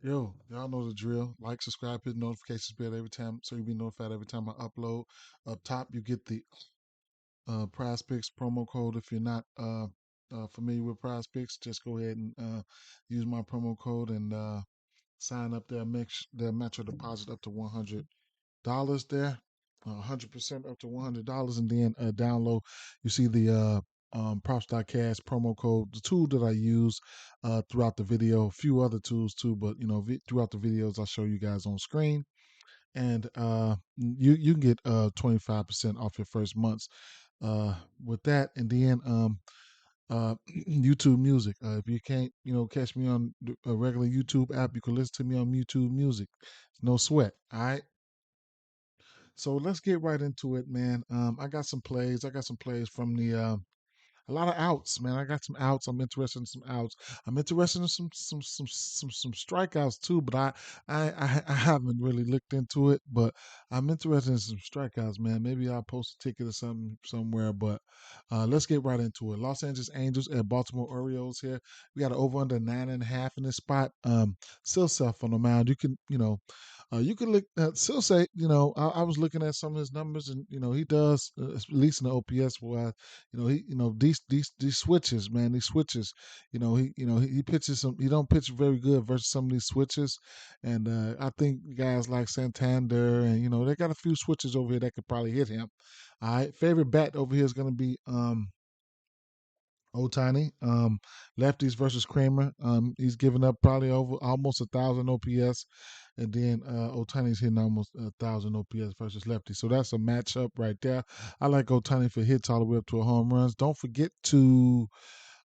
Yo, y'all know the drill. Like, subscribe, hit the notifications bell every time so you'll be notified every time I upload. Up top, you get the PrizePicks promo code. If you're not familiar with PrizePicks, just go ahead and use my promo code and sign up there. They'll match your deposit up to $100 there, 100% up to $100, and then download. You see the props.cash promo code, the tool that I use throughout the video, a few other tools too, but throughout the videos I show you guys on screen, and you can get 25% off your first months with that, and then YouTube Music. If you can't, catch me on a regular YouTube app, you can listen to me on YouTube Music. No sweat. All right. So let's get right into it, man. I got some plays. I got some plays from the a lot of outs, man. I got some outs. I'm interested in some outs. I'm interested in some strikeouts too, but I haven't really looked into it. But I'm interested in some strikeouts, man. Maybe I'll post a ticket or something somewhere. But let's get right into it. Los Angeles Angels at Baltimore Orioles here. We got an over under 9.5 in this spot. Still self on the mound. You can look still say, I was looking at some of his numbers, and he does at least in the OPS wise. These switches, man, these switches. He pitches some. He don't pitch very good versus some of these switches, and I think guys like Santander and they got a few switches over here that could probably hit him. All right, favorite bat over here is going to be Otani. Lefties versus Kramer. He's giving up probably over almost 1,000 OPS, and then Otani's hitting almost 1,000 OPS versus lefty. So that's a matchup right there. I like Otani for hits all the way up to a home runs. Don't forget to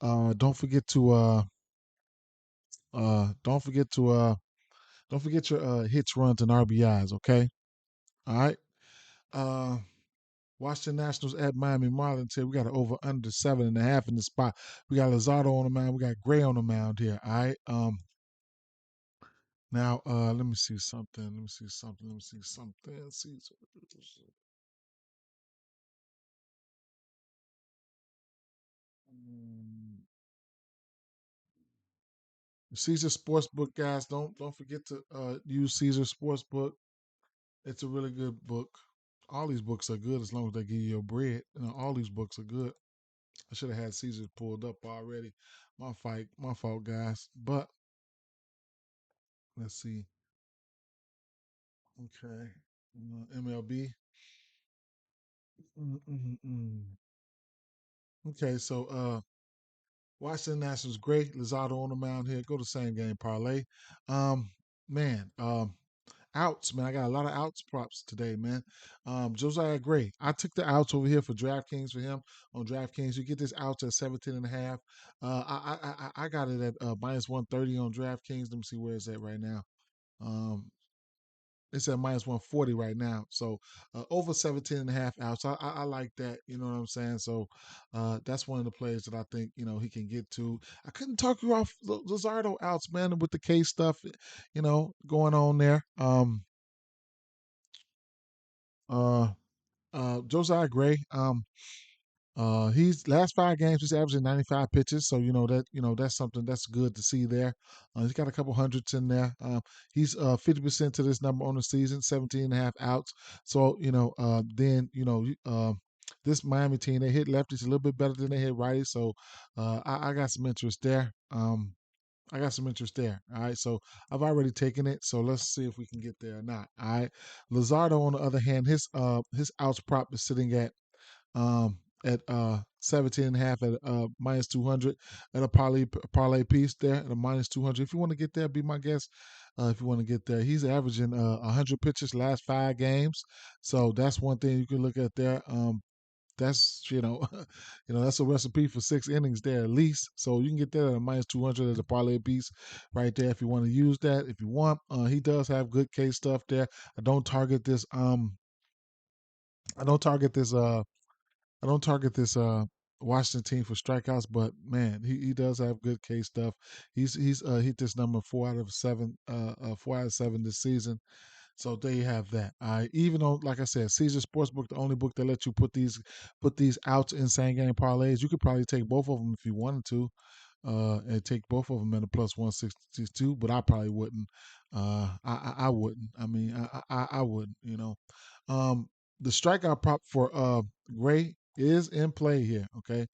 don't forget to don't forget your hits, runs, and RBIs. Okay, all right. Uh, Washington Nationals at Miami Marlins here. We got an over under 7.5 in the spot. We got Luzardo on the mound. We got Gray on the mound here. All right. Now let me see something. Let me see something. Let me see something. See. Mm, Caesar Sportsbook, guys. Don't forget to use Caesar Sportsbook. It's a really good book. All these books are good as long as they give you your bread. All these books are good. I should have had Caesar pulled up already. My fault, guys. But let's see. Okay, MLB. Mm-mm-mm. Okay, so Washington Nationals great. Lozado on the mound here. Go to same game parlay. Um, man, outs, man. I got a lot of outs props today, man. Josiah Gray. I took the outs over here for DraftKings for him on DraftKings. You get this outs at 17.5. I got it at minus 130 on DraftKings. Let me see where it's at right now. Um, it's at minus 140 right now. So over 17 and a half outs. I like that. You know what I'm saying? So that's one of the plays that I think, he can get to. I couldn't talk you off Luzardo outs, man, with the K stuff, going on there. Uh, Josiah Gray. He's last 5 games he's averaging 95 pitches, so that's something that's good to see there. He's got a couple hundreds in there. He's 50% to this number on the season, 17 and a half outs. So then this Miami team, they hit lefties a little bit better than they hit righties. So I got some interest there. I got some interest there. All right, so I've already taken it. So let's see if we can get there or not. All right, Lazardo on the other hand, his outs prop is sitting um, at 17 and a half at minus 200 at a parlay piece there at a minus 200. If you want to get there, be my guest. If you want to get there, he's averaging 100 pitches last 5 games, so that's one thing you can look at there. That's that's a recipe for 6 innings there at least. So you can get that at a minus 200 as a parlay piece right there if you want to use that. If you want, he does have good case stuff there. I don't target this. I don't target this. I don't target this Washington team for strikeouts, but man, he does have good case stuff. He's hit this number 4 out of 7, 4 out of 7 this season. So there you have that. I even though, like I said, Caesar Sportsbook, the only book that lets you put these outs in same game parlays. You could probably take both of them if you wanted to. and take both of them at a plus 162. But I probably wouldn't. I wouldn't. I mean, I wouldn't. Um, the strikeout prop for Gray is in play here. Okay,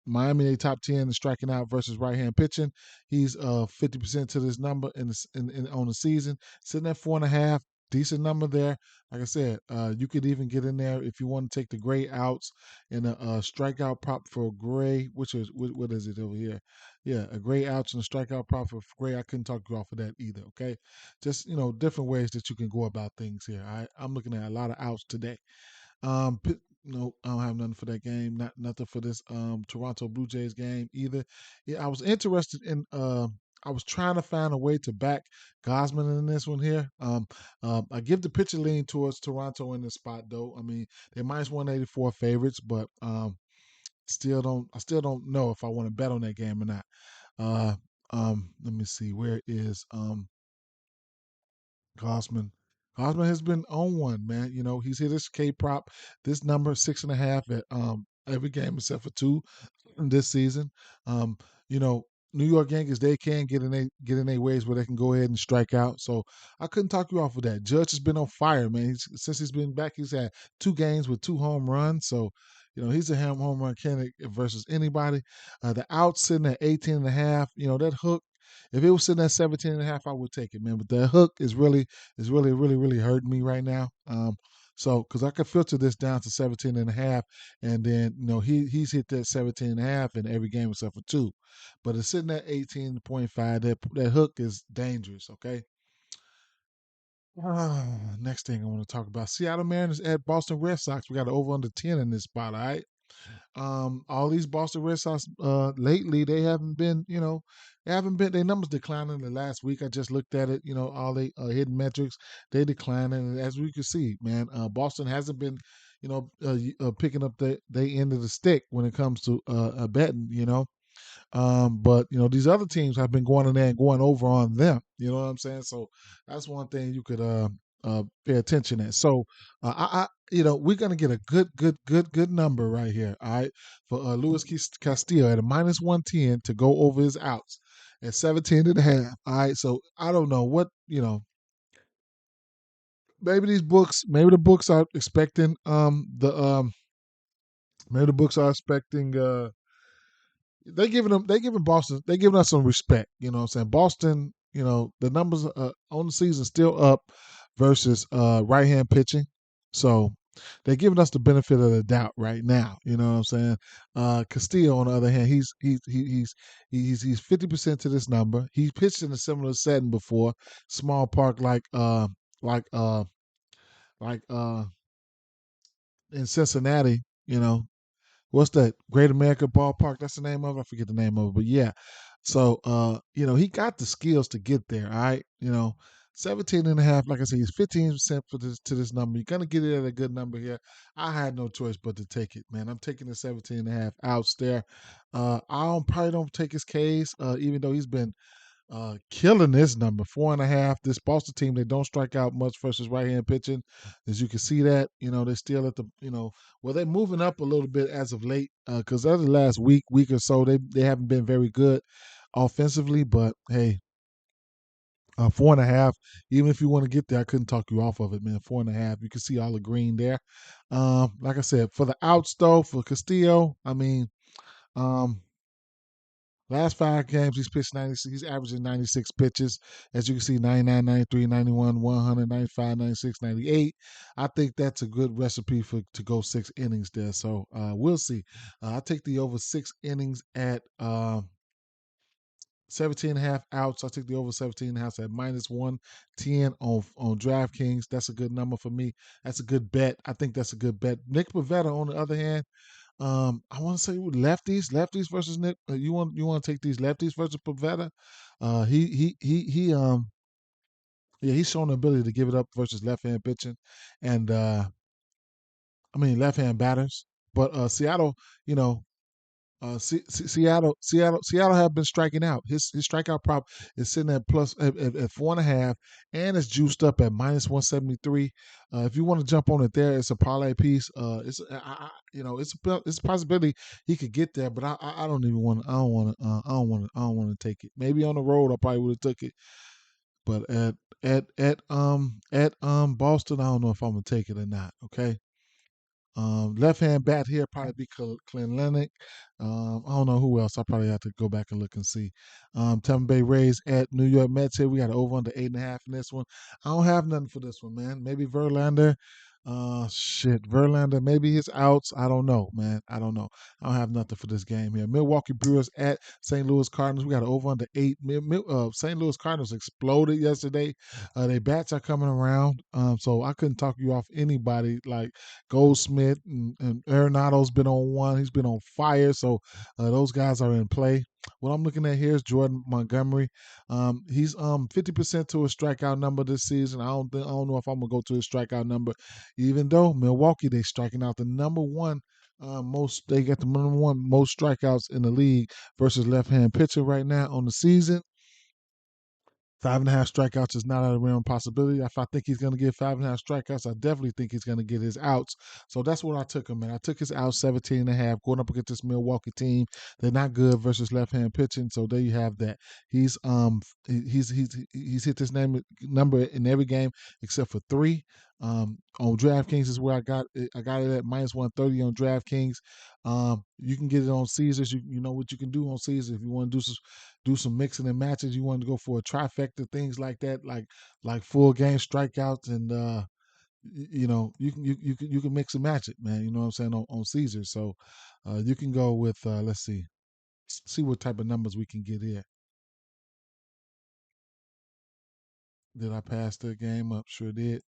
Miami they top 10 in striking out versus right hand pitching. He's 50% to this number on the season, sitting at 4.5. Decent number there. Like I said, you could even get in there if you want to take the Gray outs and a strikeout prop for Gray, which is what is it over here? Yeah, a Gray outs and a strikeout prop for Gray. I couldn't talk you off of that either. Okay, just different ways that you can go about things here. I'm looking at a lot of outs today. No, I don't have nothing for that game. Not nothing for this Toronto Blue Jays game either. Yeah, I was interested in. I was trying to find a way to back Gosman in this one here. I give the pitcher lean towards Toronto in this spot though. I mean, they're minus 184 favorites, but I still don't know if I want to bet on that game or not. Uh, let me see. Where is Gosman? Gosman has been on one, man. He's hit his K prop. This number 6.5 at every game except for two this season. Um, you know, New York Yankees, they can get in their ways where they can go ahead and strike out. So I couldn't talk you off of that. Judge has been on fire, man. Since he's been back, he's had two games with two home runs. So he's a home run candidate versus anybody. The out sitting at 18 and a half. That hook. If it was sitting at 17 and a half, I would take it, man. But the hook is really hurting me right now. So because I could filter this down to 17 and a half, and then he's hit that 17 and a half in every game except for two, but it's sitting at 18.5. That hook is dangerous. Okay. Next thing I want to talk about, Seattle Mariners at Boston Red Sox. We got an over under 10 in this spot. All right. All these Boston Red Sox lately they haven't been, their numbers declining the last week. I just looked at it, all the hidden metrics, they declining. And as we can see, man, Boston hasn't been, picking up the end of the stick when it comes to betting. But these other teams have been going in there and going over on them. You know what I'm saying? So that's one thing you could pay attention at. So we're gonna get a good number right here. All right, for Luis Castillo at a minus 110 to go over his outs at 17 and a half. All right, so I don't know what maybe the books are expecting the maybe the books are expecting they giving Boston they giving us some respect. You know what I'm saying? Boston, the numbers on the season still up versus right hand pitching. So they're giving us the benefit of the doubt right now. You know what I'm saying? Castillo, on the other hand, he's 50% to this number. He pitched in a similar setting before, small park like uh like in Cincinnati. What's that? Great America Ballpark. That's the name of it. I forget the name of it, but yeah. So he got the skills to get there. All right. 17 and a half. Like I said, he's 15% for this to this number. You're gonna get it at a good number here. I had no choice but to take it, man. I'm taking the 17 and a half outs there. Probably don't take his case, even though he's been killing this number 4.5. This Boston team, they don't strike out much versus right hand pitching, as you can see that. They're still at the well, they're moving up a little bit as of late because over the last week or so, they haven't been very good offensively. But hey, 4.5. Even if you want to get there, I couldn't talk you off of it, man. 4.5. You can see all the green there. Like I said, for the outs though, for Castillo, I mean, um, last five games, he's pitched 96. He's averaging 96 pitches. As you can see, 99, 93, 91, 100, 95, 96, 98. I think that's a good recipe for to go 6 innings there. So we'll see. I take the over 6 innings at 17 and a half outs. I take the over 17 and a half at minus 110 on DraftKings. That's a good number for me. That's a good bet. I think that's a good bet. Nick Pivetta, on the other hand, I want to say lefties versus Nick. You want to take these lefties versus Pavetta? Yeah, he's shown the ability to give it up versus left hand pitching, and I mean left hand batters. But Seattle, you know, Seattle have been striking out. His strikeout prop is sitting at plus at 4.5, and it's juiced up at minus 173. If you want to jump on it, there it's a parlay piece. It's a possibility he could get there, but I don't even want. I don't want to take it. Maybe on the road I probably would have took it, but at Boston, I don't know if I'm gonna take it or not. Okay. Left hand bat here probably be Clint Lennox. I don't know who else. I probably have to go back and look and see. Tampa Bay Rays at New York Mets here. We got an over under 8.5 in this one. I don't have nothing for this one, man. Maybe Verlander. Verlander. Maybe his outs. I don't know, man. I don't know. I don't have nothing for this game here. Milwaukee Brewers at St. Louis Cardinals. We got an over under 8. St. Louis Cardinals exploded yesterday. Their bats are coming around. So I couldn't talk you off anybody like Goldsmith and Arenado's been on one. He's been on fire. So those guys are in play. What I'm looking at here is Jordan Montgomery. He's 50% to a strikeout number this season. I don't know if I'm gonna go to his strikeout number, even though Milwaukee they striking out the number one most. They got the number one most strikeouts in the league versus left-hand pitcher right now on the season. 5.5 strikeouts is not out of the realm of possibility. If I think he's going to get 5.5 strikeouts, I definitely think he's going to get his outs. So that's what I took him, man. I took his out 17.5, going up against this Milwaukee team. They're not good versus left-hand pitching, so there you have that. He's hit this number in every game except for 3. On DraftKings is where I got it. I got it at minus 130 on DraftKings. You can get it on Caesars. You know what you can do on Caesars if you want to do some mixing and matches. You want to go for a trifecta, things like that, like full game strikeouts, and you can mix and match it, man. You know what I'm saying on Caesar. So you can go with let's see what type of numbers we can get here. Did I pass the game up? Sure did.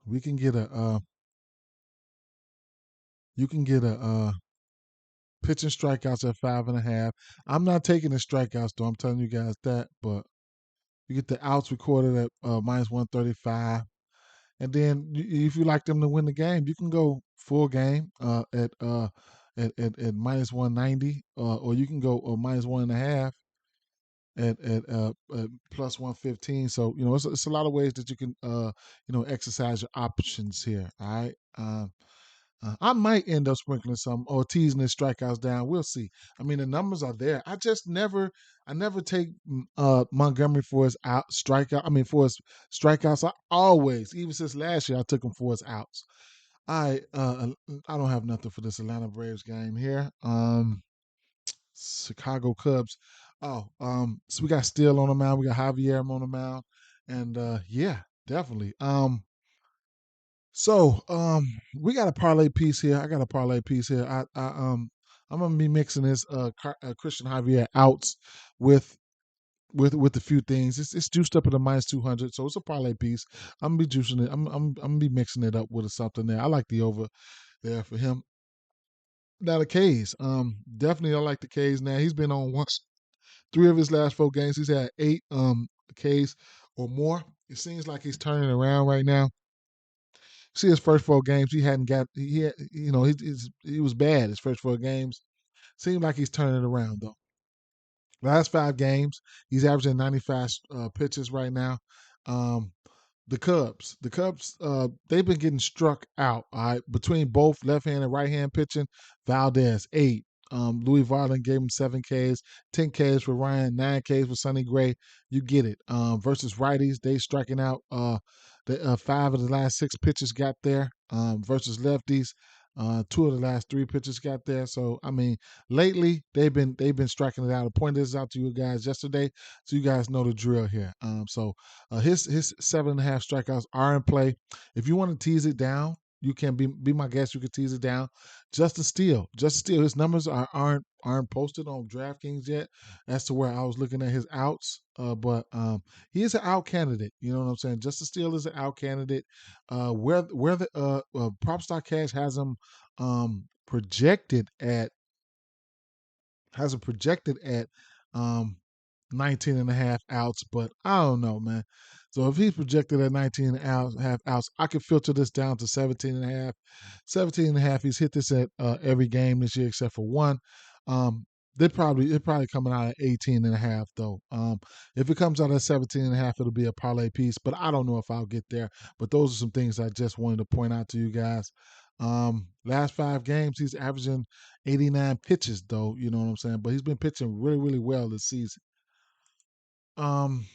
We can get a you can get a pitching strikeouts at 5.5. I'm not taking the strikeouts though. I'm telling you guys that, but you get the outs recorded at minus 135. And then if you like them to win the game, you can go full game at minus 190, or you can go minus 1.5 at plus 115. So it's a lot of ways that you can exercise your options here. All right. I might end up sprinkling some or teasing his strikeouts down. We'll see. I mean, the numbers are there. I never take Montgomery for his out strikeout. I mean, for his strikeouts. I always, even since last year, I took him for his outs. I don't have nothing for this Atlanta Braves game here. Chicago Cubs. So we got Steele on the mound. We got Javier on the mound, and yeah, definitely. We got a parlay piece here. I got a parlay piece here. I'm gonna be mixing this Christian Javier outs with with a few things. It's juiced up at a minus 200, so it's a parlay piece. I'm gonna be juicing it. I'm gonna be mixing it up with something there. I like the over there for him. Now the K's. Definitely I like the K's. Now he's been on once 3 of his last 4 games. He's had 8 K's or more. It seems like he's turning around right now. See his first 4 games, he hadn't got he had, he was bad his first 4 games. Seemed like he's turning it around though. Last 5 games, he's averaging 95 pitches right now. Um, the Cubs, they've been getting struck out. All right, between both left hand and right hand pitching. Valdez 8. Louis Varland gave him 7 Ks, 10 Ks for Ryan, 9 Ks for Sonny Gray. You get it. Versus righties, they striking out. The 5 of the last 6 pitches got there. Versus lefties, 2 of the last 3 pitches got there. So I mean, lately they've been striking it out. I pointed this out to you guys yesterday, so you guys know the drill here. His 7.5 strikeouts are in play. If you want to tease it down, you can be my guest. You can tease it down. Justin Steele. His numbers aren't posted on DraftKings yet. As to where I was looking at his outs, but he is an out candidate. You know what I'm saying? Justice Steele is an out candidate. Where the Prop Cash projected at has him projected at um 19 and a half outs, but I don't know, man. So if he's projected at 19 and a half outs, I could filter this down to 17 and a half. 17 and a half. He's hit this at every game this year except for one. Um, they're probably coming out at 18 and a half though. If it comes out at 17 and a half, it'll be a parlay piece, but I don't know if I'll get there. But those are some things I just wanted to point out to you guys. Last 5 games, he's averaging 89 pitches though, you know what I'm saying? But he's been pitching really, really well this season. Um,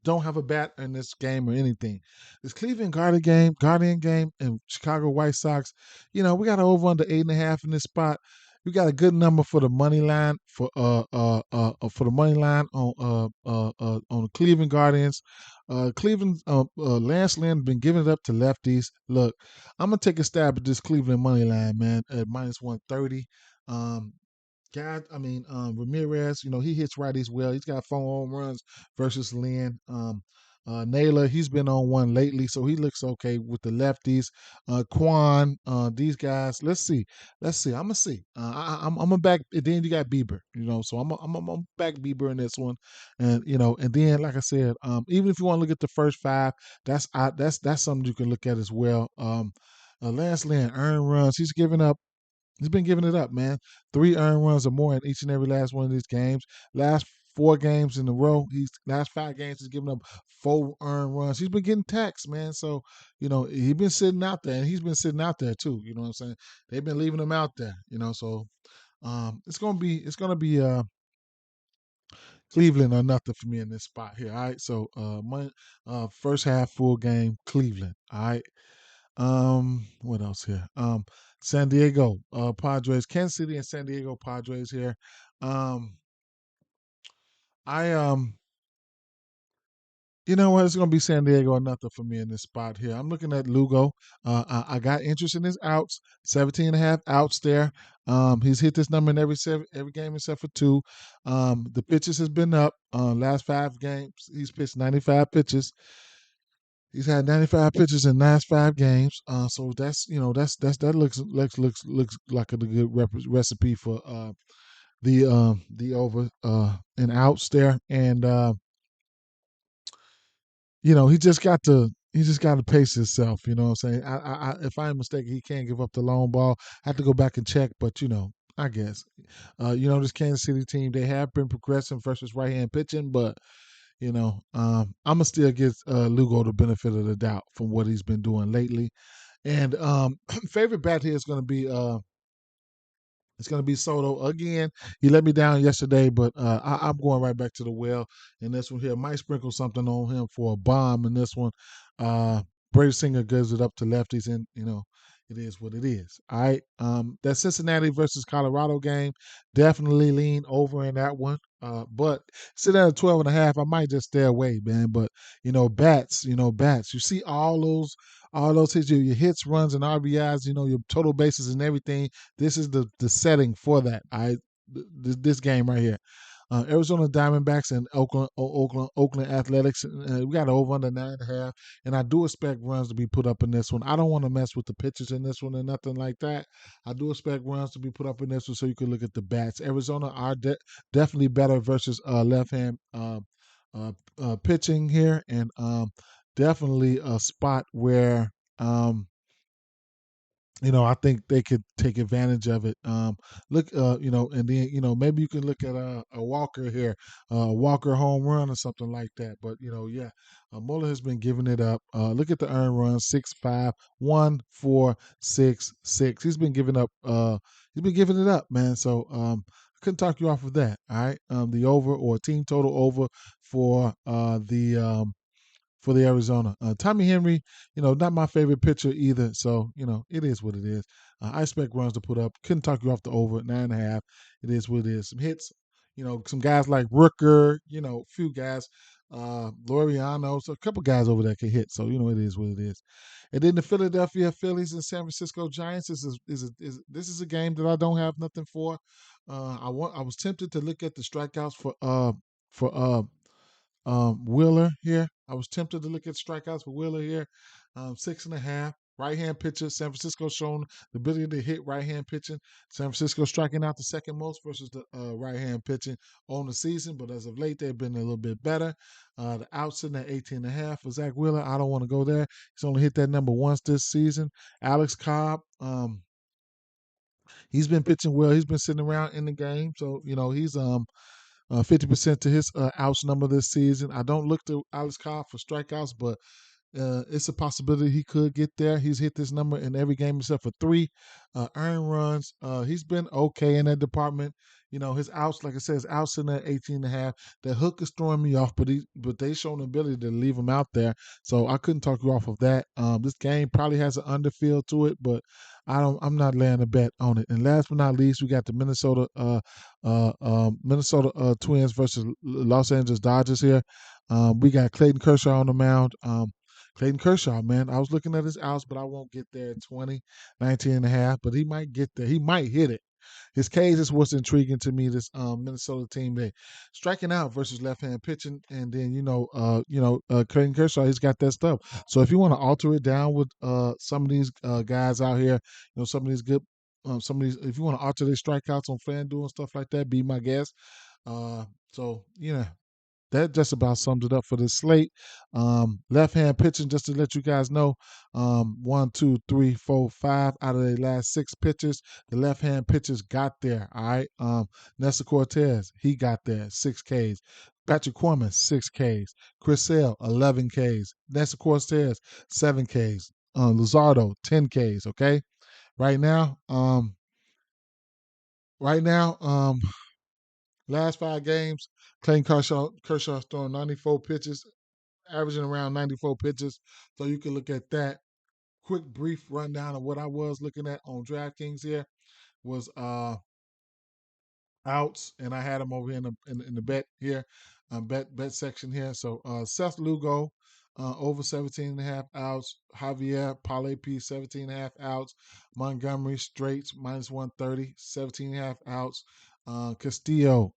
don't have a bat in this game or anything. This Cleveland Guardian game, and Chicago White Sox, we got an over under 8.5 in this spot. We got a good number for the money line for the money line on the Cleveland Guardians. Cleveland Lance Lynn been giving it up to lefties. Look, I'm gonna take a stab at this Cleveland money line, man, at minus 130. Um, Ramirez, he hits righties well. He's got 4 home runs versus Lynn. Naylor, he's been on one lately, so he looks okay with the lefties. Quan, these guys. Let's see. I'm gonna see. I'm gonna back. And then you got Bieber, so I'm back Bieber in this one, and then like I said, even if you want to look at the first 5, that's something you can look at as well. Lance Lynn, earned runs. He's been giving it up, man. 3 earned runs or more in each and every last one of these games. Last 4 games in a row, last 5 games he's given up 4 earned runs. He's been getting taxed, man. So he's been sitting out there, and he's been sitting out there too. You know what I'm saying? They've been leaving him out there. So it's gonna be Cleveland or nothing for me in this spot here. All right. So first half full game Cleveland. All right. What else here? San Diego Padres, Kansas City and San Diego Padres here. Um, I You know what? It's gonna be San Diego or nothing for me in this spot here. I'm looking at Lugo. I got interest in his outs, 17 and a half outs there. He's hit this number in every game except for 2. The pitches has been up. Last 5 games, he's pitched 95 pitches. He's had 95 pitches in last 5 games. So that looks like a good recipe for the over and outs there. And he just got to pace himself. You know what I'm saying? If I'm mistaken, he can't give up the long ball. I have to go back and check, but I guess this Kansas City team, they have been progressing versus right hand pitching, but I'm gonna still give Lugo the benefit of the doubt from what he's been doing lately. And favorite bet here is gonna be it's going to be Soto again. He let me down yesterday, but I'm going right back to the well in this one here. Might sprinkle something on him for a bomb in this one. Brady Singer gives it up to lefties, and it is what it is. All right. That Cincinnati versus Colorado game, definitely lean over in that one. But sit at a 12 and a half, I might just stay away, man. But bats. You see all those hits, your hits, runs, and RBIs. Your total bases and everything. This is the setting for that. This game right here. Arizona Diamondbacks and Oakland Athletics. We got over under 9.5, and I do expect runs to be put up in this one. I don't want to mess with the pitchers in this one or nothing like that. I do expect runs to be put up in this one, so you can look at the bats. Arizona are definitely better versus left hand pitching here, and definitely a spot where. I think they could take advantage of it. Look, and then maybe you can look at a Walker here, a Walker home run or something like that. But yeah, Muller has been giving it up. Look at the earned run: 6.5, 1, 4, 6, 6. He's been giving up. He's been giving it up, man. So I couldn't talk you off of that. All right, the over or team total over for the Arizona. Tommy Henry, not my favorite pitcher either. So, it is what it is. I expect runs to put up. Couldn't talk you off the over at 9.5. It is what it is. Some hits, some guys like Rooker, a few guys, Loriano, so a couple guys over there can hit. So, it is what it is. And then the Philadelphia Phillies and San Francisco Giants this is a game that I don't have nothing for. I was tempted to look at the strikeouts for Wheeler here. I was tempted to look at strikeouts for Wheeler here. 6.5. Right hand pitcher. San Francisco shown the ability to hit right hand pitching. San Francisco striking out the second most versus the right hand pitching on the season, but as of late, they've been a little bit better. The outs sitting at 18.5 for Zach Wheeler. I don't want to go there. He's only hit that number once this season. Alex Cobb. He's been pitching well. He's been sitting around in the game, so he's 50% to his outs number this season. I don't look to Alex Cobb for strikeouts, but it's a possibility he could get there. He's hit this number in every game except for three earned runs. He's been okay in that department. His outs, like I said, his outs in that 18.5. The hook is throwing me off, but they shown the ability to leave him out there. So I couldn't talk you off of that. This game probably has an underfield to it, but I'm not laying a bet on it. And last but not least, we got the Minnesota Twins versus Los Angeles Dodgers here. We got Clayton Kershaw on the mound. Clayton Kershaw, man, I was looking at his outs, but I won't get there at 20, 19.5, but he might get there. He might hit it. His K's is what's intriguing to me. This Minnesota team, they striking out versus left-hand pitching, and then Clayton Kershaw, he's got that stuff. So if you want to alter it down with some of these guys out here, some of these good, if you want to alter their strikeouts on FanDuel and stuff like that, be my guest. So that just about sums it up for this slate. Left hand pitching, just to let you guys know, 1, 2, 3, 4, 5 out of the last 6 pitches, the left hand pitchers got there. All right. Nestor Cortez, he got there, 6 Ks. Patrick Quammen, 6 Ks. Chris Sale, 11 Ks. Nestor Cortez, 7 Ks. Luzardo, 10 Ks. Okay. Right now, right now, last 5 games, Clayton Kershaw's throwing 94 pitches, averaging around 94 pitches. So you can look at that. Quick, brief rundown of what I was looking at on DraftKings here was outs, and I had them over here in the bet here, bet section here. So Seth Lugo over 17.5 outs. Javier Parlay P 17.5 outs. Montgomery Straits minus 130, 17.5 outs. Castillo,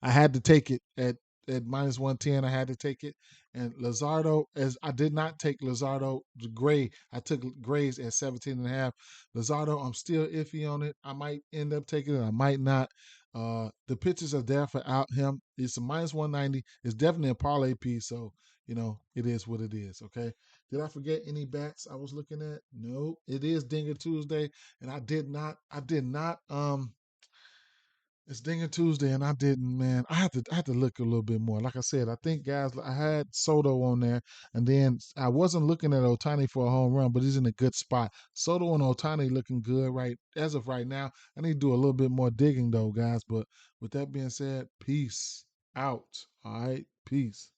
I had to take it at minus 110. I had to take it. And Lazardo, as I did not take Lazardo Gray, I took Grays at 17.5. Lazardo, I'm still iffy on it. I might end up taking it. I might not. The pitches are there for out him. It's a minus 190. It's definitely a parlay piece, so it is what it is. Okay. Did I forget any bats I was looking at? No. It is Dinger Tuesday, and I did not. It's Dinger Tuesday, and I didn't, man. I had to look a little bit more. Like I said, I think guys, I had Soto on there, and then I wasn't looking at Otani for a home run, but he's in a good spot. Soto and Otani looking good right as of right now. I need to do a little bit more digging though, guys. But with that being said, peace out. All right, peace.